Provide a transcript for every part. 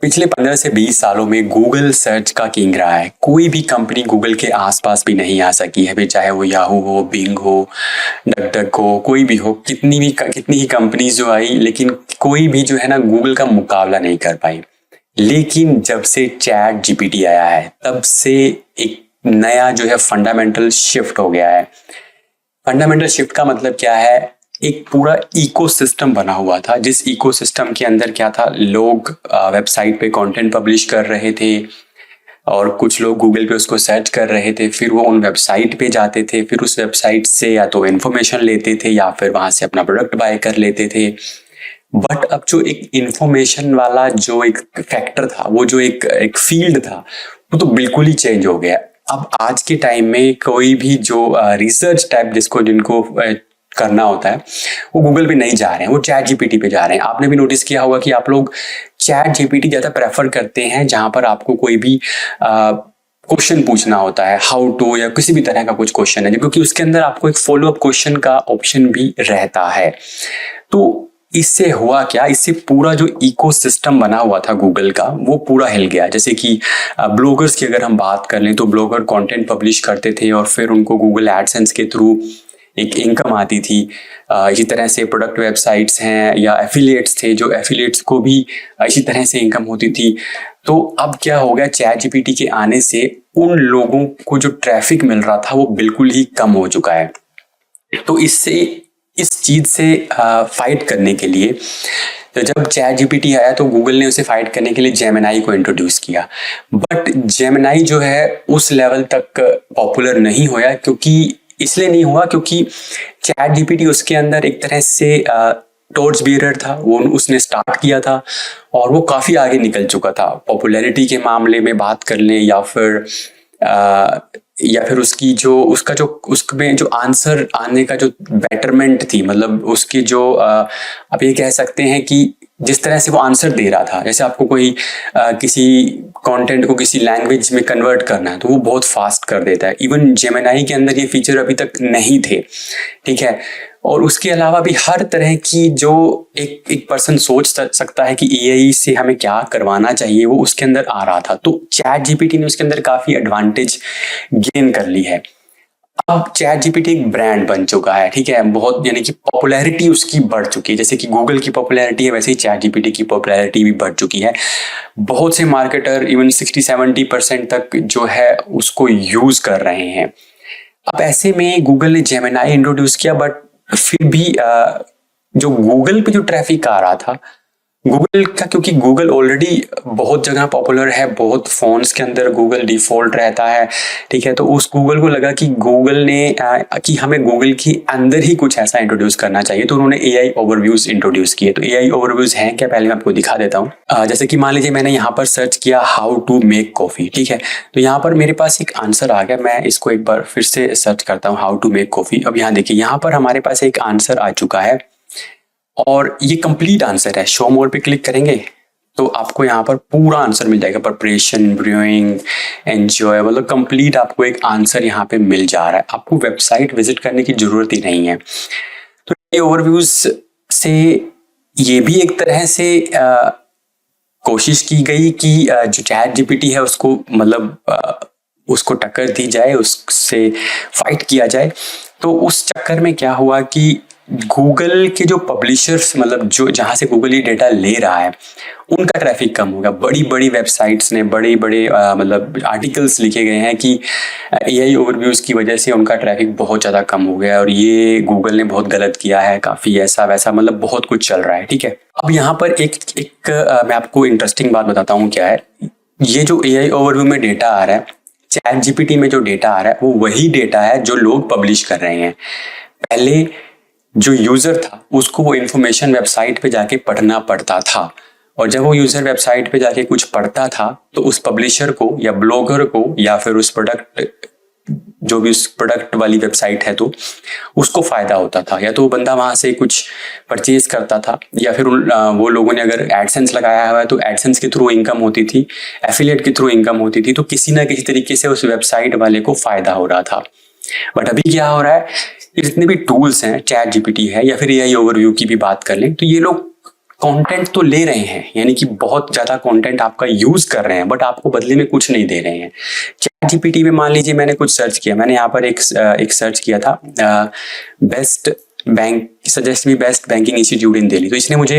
पिछले 15 से 20 सालों में गूगल सर्च का किंग रहा है। कोई भी कंपनी गूगल के आसपास भी नहीं आ सकी है, फिर चाहे वो याहू हो, बिंग हो, डक हो, कोई भी हो, कितनी ही कंपनीज जो आई, लेकिन कोई भी जो है ना गूगल का मुकाबला नहीं कर पाई। लेकिन जब से चैट जीपीटी आया है तब से एक नया जो है फंडामेंटल शिफ्ट हो गया है। फंडामेंटल शिफ्ट का मतलब क्या है? एक पूरा इकोसिस्टम बना हुआ था, जिस इकोसिस्टम के अंदर क्या था, लोग वेबसाइट पे कंटेंट पब्लिश कर रहे थे और कुछ लोग गूगल पे उसको सर्च कर रहे थे, फिर वो उन वेबसाइट पे जाते थे, फिर उस वेबसाइट से या तो इन्फॉर्मेशन लेते थे या फिर वहां से अपना प्रोडक्ट बाय कर लेते थे। बट अब जो एक इंफॉर्मेशन वाला जो एक फैक्टर था, वो जो एक फील्ड था, वो तो बिल्कुल ही चेंज हो गया। अब आज के टाइम में कोई भी जो रिसर्च टाइप जिनको करना होता है, वो गूगल पे नहीं जा रहे हैं, वो चैट जीपीटी पे जा रहे हैं। आपने भी नोटिस किया होगा कि आप लोग चैट जीपीटी ज्यादा प्रेफर करते हैं, जहां पर आपको कोई भी क्वेश्चन पूछना होता है, हाउ टू या किसी भी तरह का कुछ क्वेश्चन है, क्योंकि उसके अंदर आपको एक फॉलो अप क्वेश्चन का ऑप्शन भी रहता है। तो इससे हुआ क्या, इससे पूरा जो इकोसिस्टम बना हुआ था गूगल का, वो पूरा हिल गया। जैसे कि ब्लॉगर्स की अगर हम बात कर लें, तो ब्लॉगर कंटेंट पब्लिश करते थे और फिर उनको गूगल एडसेंस के थ्रू एक इनकम आती थी। इसी तरह से प्रोडक्ट वेबसाइट्स हैं या एफिलिएट्स थे, जो एफिलिएट्स को भी इसी तरह से इनकम होती थी। तो अब क्या हो गया, चैट जीपीटी के आने से उन लोगों को जो ट्रैफिक मिल रहा था वो बिल्कुल ही कम हो चुका है। तो इस चीज से फाइट करने के लिए, तो जब चैट जीपीटी आया तो गूगल ने उसे फाइट करने के लिए जेमिनाई को इंट्रोड्यूस किया। बट जेमिनाई जो है उस लेवल तक पॉपुलर नहीं हुआ, इसलिए नहीं हुआ क्योंकि चैट जीपीटी उसके अंदर एक तरह से टॉर्च बियरर था। वो उसने स्टार्ट किया था और वो काफी आगे निकल चुका था पॉपुलैरिटी के मामले में बात कर लें, या फिर उसमें जो आंसर आने का जो बेटरमेंट थी, मतलब उसकी जो आप ये कह सकते हैं कि जिस तरह से वो आंसर दे रहा था, जैसे आपको कोई किसी कंटेंट को किसी लैंग्वेज में कन्वर्ट करना है तो वो बहुत फास्ट कर देता है। इवन जेमिनाई के अंदर ये फीचर अभी तक नहीं थे, ठीक है। और उसके अलावा भी हर तरह की जो एक पर्सन सोच सकता है कि एआई से हमें क्या करवाना चाहिए, वो उसके अंदर आ रहा था। तो चैट जीपीटी ने उसके अंदर काफी एडवांटेज गेन कर ली है। अब चैट जीपीटी एक ब्रांड बन चुका है, ठीक है, बहुत, यानी कि पॉपुलैरिटी उसकी बढ़ चुकी है। जैसे कि गूगल की पॉपुलैरिटी है, वैसे ही चैट जीपीटी की पॉपुलैरिटी भी बढ़ चुकी है। बहुत से मार्केटर इवन 60-70% तक जो है उसको यूज कर रहे हैं। अब ऐसे में गूगल ने जेमिनाई इंट्रोड्यूस किया, बट फिर भी जो गूगल पे जो ट्रैफिक आ रहा था गूगल का, क्योंकि गूगल ऑलरेडी बहुत जगह पॉपुलर है, बहुत फोन्स के अंदर गूगल डिफॉल्ट रहता है, ठीक है। तो उस गूगल को लगा कि गूगल ने कि हमें गूगल के अंदर ही कुछ ऐसा इंट्रोड्यूस करना चाहिए, तो उन्होंने एआई ओवरव्यूज इंट्रोड्यूस किए। तो एआई ओवरव्यूज हैं क्या, पहले मैं आपको दिखा देता हूँ। जैसे कि मान लीजिए मैंने यहाँ पर सर्च किया हाउ टू मेक कॉफी, ठीक है, तो यहाँ पर मेरे पास एक आंसर आ गया। मैं इसको एक बार फिर से सर्च करता हूँ, हाउ टू मेक कॉफी। अब यहाँ देखिए, यहाँ पर हमारे पास एक आंसर आ चुका है और ये कंप्लीट आंसर है। शो मोर पे क्लिक करेंगे तो आपको यहाँ पर पूरा आंसर मिल जाएगा। प्रिपरेशन, ब्रूइंग, एंजॉय, मतलब कंप्लीट आपको एक आंसर यहाँ पे मिल जा रहा है। आपको वेबसाइट विजिट करने की जरूरत ही नहीं है। तो ये ओवरव्यूज से ये भी एक तरह से कोशिश की गई कि जो चैट जीपीटी है उसको, मतलब उसको टक्कर दी जाए, उससे फाइट किया जाए। तो उस चक्कर में क्या हुआ कि गूगल के जो पब्लिशर्स, मतलब जो जहां से गूगल ये डेटा ले रहा है, उनका ट्रैफिक कम हो गया। बड़ी बड़ी वेबसाइट्स ने बड़े मतलब आर्टिकल्स लिखे गए हैं कि एआई ओवरव्यूज की वजह से उनका ट्रैफिक बहुत ज़्यादा कम हो गया और ये गूगल ने बहुत गलत किया है, काफ़ी ऐसा वैसा, मतलब बहुत कुछ चल रहा है, ठीक है। अब यहाँ पर एक मैं आपको इंटरेस्टिंग बात बताता हूँ क्या है। ये जो एआई ओवरव्यू में डेटा आ रहा है, चैट जीपीटी में जो डेटा आ रहा है, वो वही डेटा है जो लोग पब्लिश कर रहे हैं। पहले जो यूजर था उसको वो इन्फॉर्मेशन वेबसाइट पे जाके पढ़ना पड़ता था, और जब वो यूजर वेबसाइट पे जाके कुछ पढ़ता था तो उस पब्लिशर को या ब्लॉगर को या फिर उस प्रोडक्ट, जो भी उस प्रोडक्ट वाली वेबसाइट है, तो उसको फायदा होता था। या तो वो बंदा वहां से कुछ परचेज करता था, या फिर वो लोगों ने अगर एडसेंस लगाया हुआ है तो एडसेंस के थ्रू इनकम होती थी, एफिलिएट के थ्रू इनकम होती थी। तो किसी ना किसी तरीके से उस वेबसाइट वाले को फायदा हो रहा था। बट अभी क्या हो रहा है, जितने भी टूल्स हैं, चैट जीपीटी है या फिर एआई ओवरव्यू की भी बात कर लें, तो ये लोग कंटेंट तो ले रहे हैं, यानी कि बहुत ज्यादा कंटेंट आपका यूज कर रहे हैं, बट आपको बदले में कुछ नहीं दे रहे हैं। चैट जीपीटी में मान लीजिए मैंने कुछ सर्च किया, मैंने यहाँ पर एक सर्च किया था best bank suggest me best banking institute इन दिल्ली, तो इसने मुझे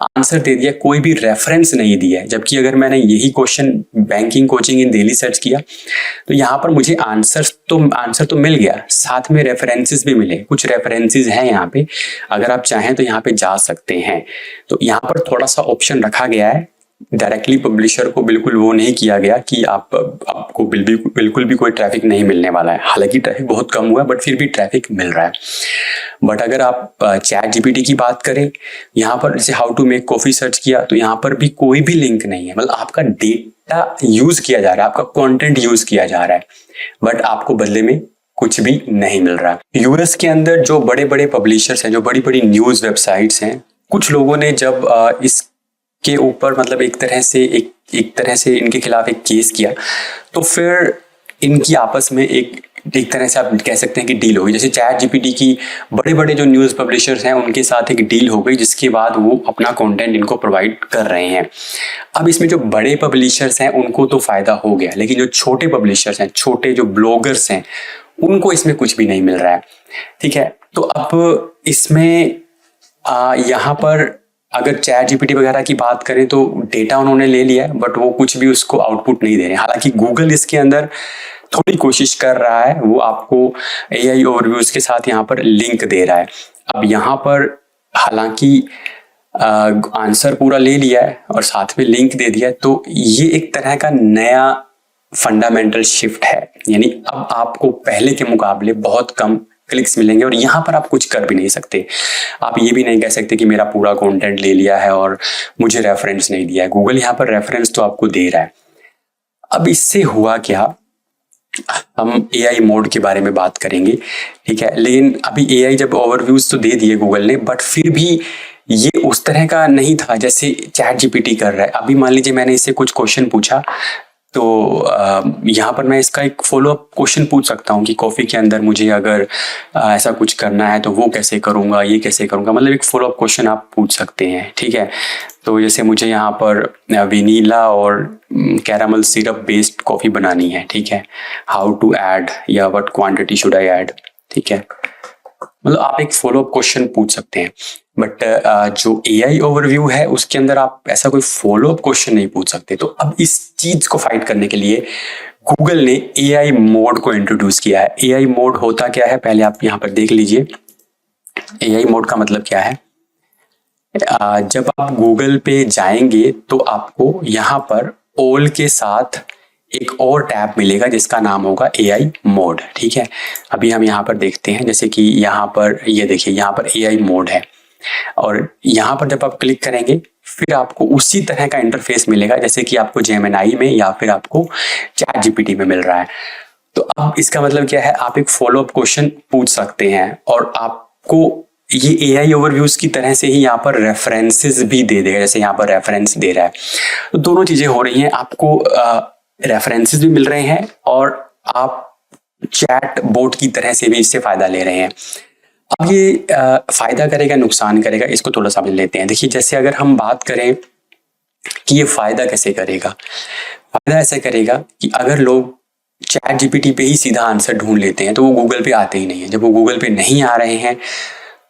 आंसर दे दिया, कोई भी रेफरेंस नहीं दिया है। जबकि अगर मैंने यही क्वेश्चन बैंकिंग कोचिंग इन दिल्ली सर्च किया तो यहाँ पर मुझे आंसर तो मिल गया, साथ में रेफरेंसेस भी मिले। कुछ रेफरेंसेस हैं यहाँ पे, अगर आप चाहें तो यहाँ पे जा सकते हैं। तो यहाँ पर थोड़ा सा ऑप्शन रखा गया है, डायरेक्टली पब्लिशर को बिल्कुल वो नहीं किया गया कि आपको बिल्कुल भी कोई ट्रैफिक नहीं मिलने वाला है। हालांकि ट्रैफिक बहुत कम हुआ है, बट फिर भी ट्रैफिक मिल रहा है। बट अगर आप चैट जीपीटी की बात करें, यहाँ पर जैसे how to make coffee search किया तो यहाँ पर भी कोई भी लिंक नहीं है। मतलब आपका डेटा यूज किया जा रहा है, आपका कंटेंट यूज किया जा रहा है, बट आपको बदले में कुछ भी नहीं मिल रहा है। यूएस के अंदर जो बड़े बड़े पब्लिशर्स हैं, जो बड़ी बड़ी न्यूज वेबसाइट्स हैं, कुछ लोगों ने जब इस के ऊपर मतलब एक तरह से इनके खिलाफ एक केस किया, तो फिर इनकी आपस में एक तरह से आप कह सकते हैं कि डील हो गई। जैसे चैट जीपीटी की बड़े बड़े जो न्यूज़ पब्लिशर्स हैं उनके साथ एक डील हो गई, जिसके बाद वो अपना कंटेंट इनको प्रोवाइड कर रहे हैं। अब इसमें जो बड़े पब्लिशर्स हैं उनको तो फायदा हो गया, लेकिन जो छोटे पब्लिशर्स हैं, छोटे जो ब्लॉगर्स हैं, उनको इसमें कुछ भी नहीं मिल रहा है। ठीक है, तो अब इसमें यहाँ पर अगर चैट जीपीटी वगैरह की बात करें तो डेटा उन्होंने ले लिया है, बट वो कुछ भी उसको आउटपुट नहीं दे रहे। हालांकि गूगल इसके अंदर थोड़ी कोशिश कर रहा है, वो आपको एआई ओवरव्यूज के साथ यहाँ पर लिंक दे रहा है। अब यहाँ पर हालांकि आंसर पूरा ले लिया है और साथ में लिंक दे दिया है, तो ये एक तरह का नया फंडामेंटल शिफ्ट है। यानी अब आपको पहले के मुकाबले बहुत कम क्लिक्स मिलेंगे और यहाँ पर आप कुछ कर भी नहीं सकते। आप ये भी नहीं कह सकते कि मेरा पूरा कंटेंट ले लिया है और मुझे रेफरेंस नहीं दिया है। गूगल यहाँ पर रेफरेंस तो आपको दे रहा है। अब इससे हुआ क्या, हम एआई मोड के बारे में बात करेंगे, ठीक है। लेकिन अभी एआई जब ओवरव्यूज तो दे दिए गूगल ने, बट फिर भी ये उस तरह का नहीं था जैसे चैट जीपीटी कर रहा है। अभी मान लीजिए मैंने इससे कुछ क्वेश्चन पूछा, तो यहाँ पर मैं इसका एक फॉलोअप क्वेश्चन पूछ सकता हूँ कि कॉफ़ी के अंदर मुझे अगर ऐसा कुछ करना है तो वो कैसे करूँगा, ये कैसे करूँगा, मतलब एक फॉलोअप क्वेश्चन आप पूछ सकते हैं, ठीक है। तो जैसे मुझे यहाँ पर वेनिला और कैरामल सिरप बेस्ड कॉफ़ी बनानी है, ठीक है, हाउ टू ऐड या what quantity should I add, ठीक है, मतलब आप एक फॉलोअप क्वेश्चन पूछ सकते हैं। बट जो एआई ओवरव्यू है उसके अंदर आप ऐसा कोई फॉलोअप क्वेश्चन नहीं पूछ सकते। तो अब इस चीज को फाइट करने के लिए गूगल ने एआई मोड को इंट्रोड्यूस किया है। एआई मोड होता क्या है, पहले आप यहाँ पर देख लीजिए। एआई मोड का मतलब क्या है, जब आप गूगल पे जाएंगे तो आपको यहाँ पर ऑल के साथ एक और टैब मिलेगा जिसका नाम होगा एआई मोड, ठीक है। अभी हम यहाँ पर देखते हैं, जैसे कि यहाँ पर ये देखिए, यहाँ पर एआई मोड है और यहाँ पर जब आप क्लिक करेंगे फिर आपको उसी तरह का इंटरफेस मिलेगा जैसे कि आपको जेमिनाई में या फिर आपको चैट जीपीटी में मिल रहा है। तो अब इसका मतलब क्या है, आप एक फॉलोअप क्वेश्चन पूछ सकते हैं और आपको ये एआई ओवरव्यूज की तरह से ही यहाँ पर रेफरेंसेस भी दे देगा, जैसे यहाँ पर रेफरेंस दे रहा है। तो दोनों चीजें हो रही हैं, आपको रेफरेंसेस भी मिल रहे हैं और आप चैट बोट की तरह से भी इससे फायदा ले रहे हैं। अब ये फायदा करेगा नुकसान करेगा, इसको थोड़ा समझ लेते हैं। देखिए, जैसे अगर हम बात करें कि ये फायदा कैसे करेगा, फायदा ऐसा करेगा कि अगर लोग चैट जीपीटी पे ही सीधा आंसर ढूंढ लेते हैं तो वो गूगल पे आते ही नहीं है। जब वो गूगल पे नहीं आ रहे हैं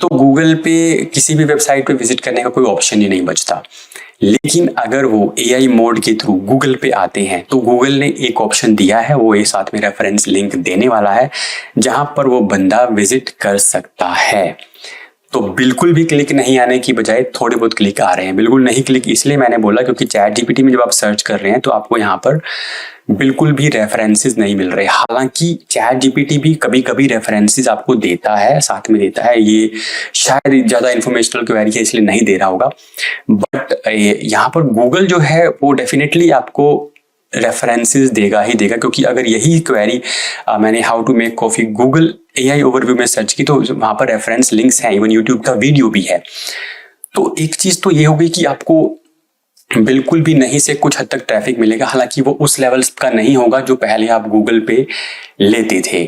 तो गूगल पे किसी भी वेबसाइट पे विजिट करने का कोई ऑप्शन ही नहीं बचता। लेकिन अगर वो एआई मोड के थ्रू गूगल पे आते हैं तो गूगल ने एक ऑप्शन दिया है, वो एक साथ में रेफरेंस लिंक देने वाला है जहां पर वो बंदा विजिट कर सकता है। तो बिल्कुल भी क्लिक नहीं आने की बजाय थोड़े बहुत क्लिक आ रहे हैं। बिल्कुल नहीं क्लिक इसलिए मैंने बोला क्योंकि चैट जीपीटी में जब आप सर्च कर रहे हैं तो आपको यहाँ पर बिल्कुल भी रेफरेंसेस नहीं मिल रहे। हालांकि चैट जीपीटी भी कभी कभी रेफरेंसेस आपको देता है, साथ में देता है। ये शायद ज़्यादा इन्फॉर्मेशनल क्वेरी है इसलिए नहीं दे रहा होगा, बट यहाँ पर गूगल जो है वो डेफिनेटली आपको रेफरेंसेस देगा ही देगा। क्योंकि अगर यही क्वेरी मैंने how to make coffee Google AI overview में सर्च की तो वहाँ पर रेफरेंस लिंक्स हैं, इवन यूट्यूब का वीडियो भी है। तो एक चीज़ तो ये होगी कि आपको बिल्कुल भी नहीं से कुछ हद तक ट्रैफिक मिलेगा। हालांकि वो उस लेवल्स का नहीं होगा जो पहले आप गूगल पे लेते थे।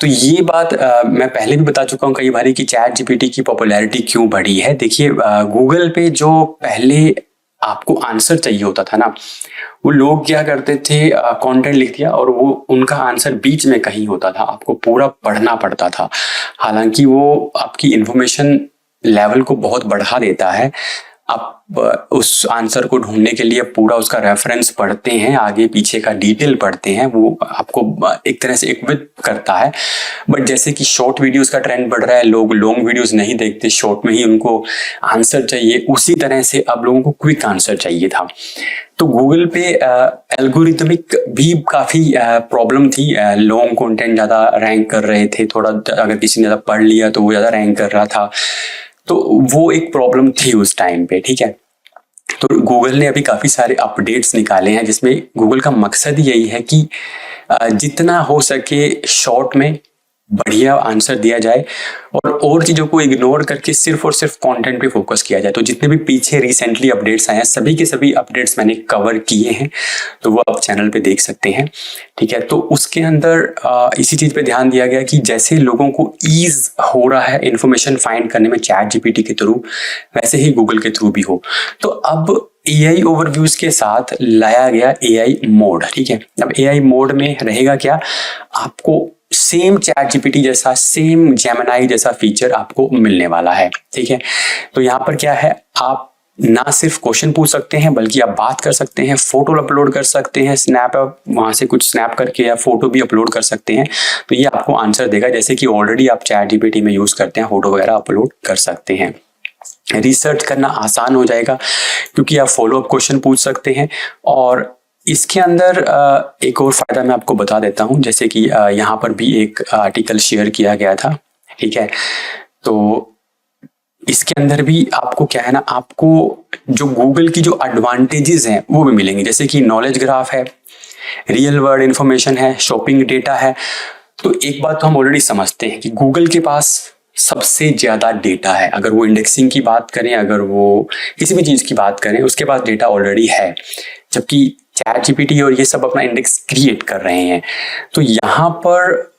तो ये बात मैं पहले भी बता चुका हूँ कई बार कि चैट जीपीटी की पॉपुलैरिटी क्यों बढ़ी है। देखिए गूगल पे जो पहले आपको आंसर चाहिए होता था ना, वो लोग क्या करते थे, कंटेंट लिख दिया और वो उनका आंसर बीच में कहीं होता था, आपको पूरा पढ़ना पड़ता था। हालांकि वो आपकी इंफॉर्मेशन लेवल को बहुत बढ़ा देता है। आप उस आंसर को ढूंढने के लिए पूरा उसका रेफरेंस पढ़ते हैं, आगे पीछे का डिटेल पढ़ते हैं, वो आपको एक तरह से इक्विप करता है। बट जैसे कि शॉर्ट वीडियोस का ट्रेंड बढ़ रहा है, लोग लॉन्ग वीडियोस नहीं देखते, शॉर्ट में ही उनको आंसर चाहिए, उसी तरह से अब लोगों को क्विक आंसर चाहिए था। तो गूगल पे एल्गोरिथमिक भी काफ़ी प्रॉब्लम थी। लॉन्ग कंटेंट ज़्यादा रैंक कर रहे थे, थोड़ा अगर किसी ने ज़्यादा पढ़ लिया तो वो ज़्यादा रैंक कर रहा था, तो वो एक प्रॉब्लम थी उस टाइम पे, ठीक है। तो गूगल ने अभी काफ़ी सारे अपडेट्स निकाले हैं, जिसमें गूगल का मकसद यही है कि जितना हो सके शॉर्ट में बढ़िया आंसर दिया जाए और चीज़ों को इग्नोर करके सिर्फ और सिर्फ कंटेंट पे फोकस किया जाए। तो जितने भी पीछे रिसेंटली अपडेट्स आए हैं, सभी के सभी अपडेट्स मैंने कवर किए हैं, तो वो आप चैनल पे देख सकते हैं, ठीक है। तो उसके अंदर इसी चीज़ पे ध्यान दिया गया कि जैसे लोगों को ईज हो रहा है इंफॉर्मेशन फाइंड करने में चैट जीपीटी के थ्रू, वैसे ही गूगल के थ्रू भी हो। तो अब AI ओवरव्यूज के साथ लाया गया AI मोड, ठीक है। अब AI मोड में रहेगा क्या, आपको सेम चैट जीपीटी जैसा, सेम जेमिनी जैसा फीचर आपको मिलने वाला है, ठीक है। तो यहाँ पर क्या है, आप ना सिर्फ क्वेश्चन पूछ सकते हैं बल्कि आप बात कर सकते हैं, फोटो अपलोड कर सकते हैं, स्नैप वहां से कुछ स्नैप करके या फोटो भी अपलोड कर सकते हैं, तो ये आपको आंसर देगा, जैसे कि ऑलरेडी आप चैट जीपीटी में यूज करते हैं, फोटो वगैरह अपलोड कर सकते हैं। रिसर्च करना आसान हो जाएगा क्योंकि आप फॉलो अप क्वेश्चन पूछ सकते हैं। और इसके अंदर एक और फायदा मैं आपको बता देता हूं, जैसे कि यहाँ पर भी एक आर्टिकल शेयर किया गया था, ठीक है। तो इसके अंदर भी आपको क्या है ना, आपको जो गूगल की जो एडवांटेजेस हैं वो भी मिलेंगे, जैसे कि नॉलेज ग्राफ है, रियल वर्ल्ड इंफॉर्मेशन है, शॉपिंग डेटा है। तो एक बात तो हम ऑलरेडी समझते हैं कि गूगल के पास सबसे ज्यादा डेटा है। अगर वो इंडेक्सिंग की बात करें, अगर वो किसी भी चीज की बात करें, उसके पास डेटा ऑलरेडी है, जबकि चैट जीपीटी और ये सब अपना इंडेक्स क्रिएट कर रहे हैं। तो यहाँ पर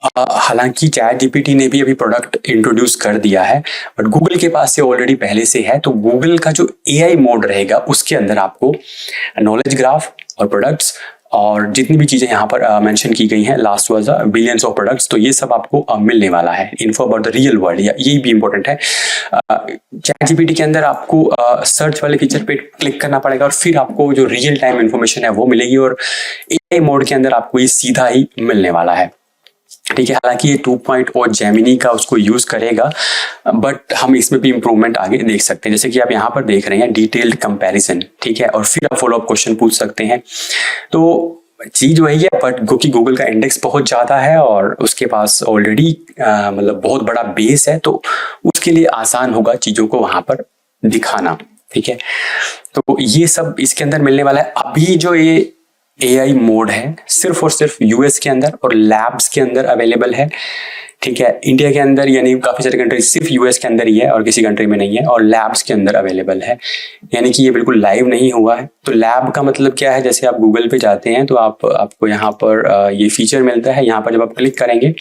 हालांकि चैट जीपीटी ने भी अभी प्रोडक्ट इंट्रोड्यूस कर दिया है, बट गूगल के पास से ऑलरेडी पहले से है। तो गूगल का जो AI मोड रहेगा उसके अंदर आपको नॉलेज ग्राफ और प्रोडक्ट्स और जितनी भी चीजें यहाँ पर मेंशन की गई हैं, last was billions of products, तो ये सब आपको मिलने वाला है। Info about the real world, या ये भी इंपॉर्टेंट है। चैट जीपीटी के अंदर आपको सर्च वाले फीचर पे क्लिक करना पड़ेगा और फिर आपको जो रियल टाइम इंफॉर्मेशन है वो मिलेगी, और AI मोड के अंदर आपको ये सीधा ही मिलने वाला है, ठीक है। हालांकि ये 2.0 जेमिनी का उसको यूज करेगा, बट हम इसमें भी इंप्रूवमेंट आगे देख सकते हैं, जैसे कि आप यहाँ पर देख रहे हैं डिटेल्ड कंपैरिजन, ठीक है। और फिर आप फॉलो अप क्वेश्चन पूछ सकते हैं। तो चीज वही है, बट क्योंकि गूगल का इंडेक्स बहुत ज्यादा है और उसके पास ऑलरेडी मतलब बहुत बड़ा बेस है, तो उसके लिए आसान होगा चीजों को वहां पर दिखाना, ठीक है। तो ये सब इसके अंदर मिलने वाला है। अभी जो ये AI मोड है सिर्फ और सिर्फ US के अंदर और लैब्स के अंदर अवेलेबल है, ठीक है। इंडिया के अंदर यानी काफी सारे कंट्री सिर्फ US के अंदर ही है और किसी कंट्री में नहीं है, और लैब्स के अंदर अवेलेबल है, यानी कि ये बिल्कुल लाइव नहीं हुआ है। तो लैब का मतलब क्या है, जैसे आप गूगल पे जाते हैं तो आपको यहाँ पर ये फीचर मिलता है। यहाँ पर जब आप क्लिक करेंगे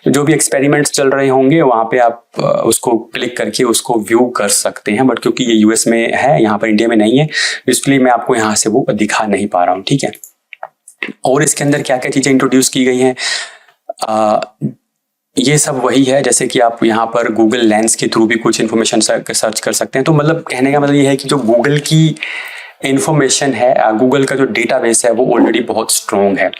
तो जो भी एक्सपेरिमेंट्स चल रहे होंगे वहाँ पे आप उसको क्लिक करके उसको व्यू कर सकते हैं, बट क्योंकि ये US में है, यहाँ पर इंडिया में नहीं है, इसलिए मैं आपको यहाँ से वो दिखा नहीं पा रहा हूँ, ठीक है। और इसके अंदर क्या क्या चीजें इंट्रोड्यूस की गई हैं, ये सब वही है, जैसे कि आप यहाँ पर गूगल लेंस के थ्रू भी कुछ इन्फॉर्मेशन सर्च कर सकते हैं। तो मतलब कहने का मतलब ये है कि जो गूगल की इंफॉर्मेशन है, गूगल का जो डेटाबेस है वो ऑलरेडी बहुत स्ट्रॉन्ग है।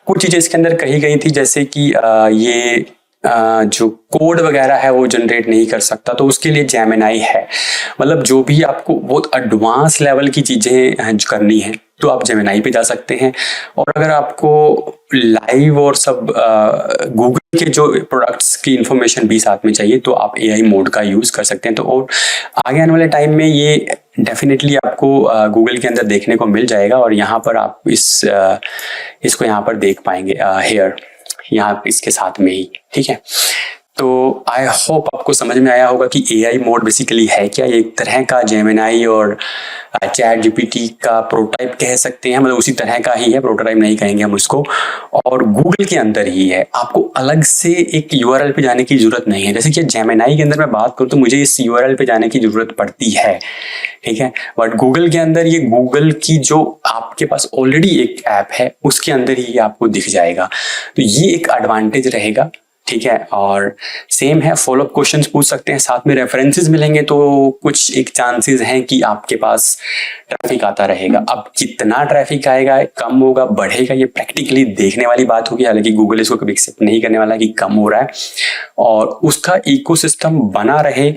कुछ चीजें इसके अंदर कही गई थी, जैसे कि ये जो कोड वगैरह है वो जनरेट नहीं कर सकता, तो उसके लिए जेमिनी है। मतलब जो भी आपको बहुत एडवांस लेवल की चीजें करनी है तो आप जेमिनी पे जा सकते हैं। और अगर आपको लाइव और सब गूगल के जो प्रोडक्ट्स की इंफॉर्मेशन भी साथ में चाहिए तो आप AI मोड का यूज कर सकते हैं। तो और आगे आने वाले टाइम में ये डेफिनेटली आपको गूगल के अंदर देखने को मिल जाएगा, और यहाँ पर आप इसको यहाँ पर देख पाएंगे हेयर यहाँ इसके साथ में ही, ठीक है। तो आई होप आपको समझ में आया होगा कि एआई मोड बेसिकली है क्या। ये एक तरह का जेमिनाई और चैट जीपीटी का प्रोटोटाइप कह सकते हैं, मतलब उसी तरह का ही है, प्रोटोटाइप नहीं कहेंगे हम उसको, और गूगल के अंदर ही है। आपको अलग से एक यूआरएल पे जाने की जरूरत नहीं है। जैसे कि जेमिनाई के अंदर मैं बात करूँ तो मुझे इस यूआरएल पे जाने की जरूरत पड़ती है, ठीक है, बट गूगल के अंदर ये गूगल की जो आपके पास ऑलरेडी एक ऐप है उसके अंदर ही आपको दिख जाएगा। तो ये एक एडवांटेज रहेगा, ठीक है। और सेम है, फॉलोअप क्वेश्चंस पूछ सकते हैं, साथ में रेफरेंसेस मिलेंगे, तो कुछ एक चांसेस हैं कि आपके पास ट्रैफिक आता रहेगा। अब कितना ट्रैफिक आएगा, कम होगा, बढ़ेगा, ये प्रैक्टिकली देखने वाली बात होगी। हालांकि गूगल इसको कभी एक्सेप्ट नहीं करने वाला कि कम हो रहा है, और उसका इकोसिस्टम बना रहे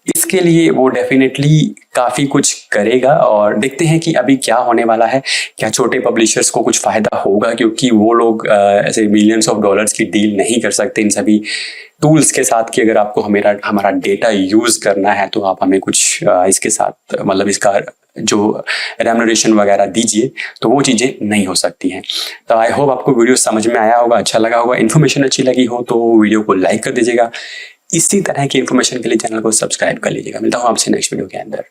इसके लिए वो डेफिनेटली काफी कुछ करेगा। और देखते हैं कि अभी क्या होने वाला है। क्या छोटे पब्लिशर्स को कुछ फायदा होगा, क्योंकि वो लोग ऐसे बिलियंस ऑफ डॉलर्स की डील नहीं कर सकते इन सभी टूल्स के साथ कि अगर आपको हमारा डेटा यूज करना है तो आप हमें कुछ इसके साथ, मतलब इसका जो रेम्यूनरेशन वगैरह दीजिए, तो वो चीजें नहीं हो सकती हैं। तो आई होप आपको वीडियो समझ में आया होगा, अच्छा लगा होगा, इन्फॉर्मेशन अच्छी लगी हो तो वीडियो को लाइक कर दीजिएगा। इसी तरह की इन्फॉर्मेशन के लिए चैनल को सब्सक्राइब कर लीजिएगा। मिलता हूँ आपसे नेक्स्ट वीडियो के अंदर।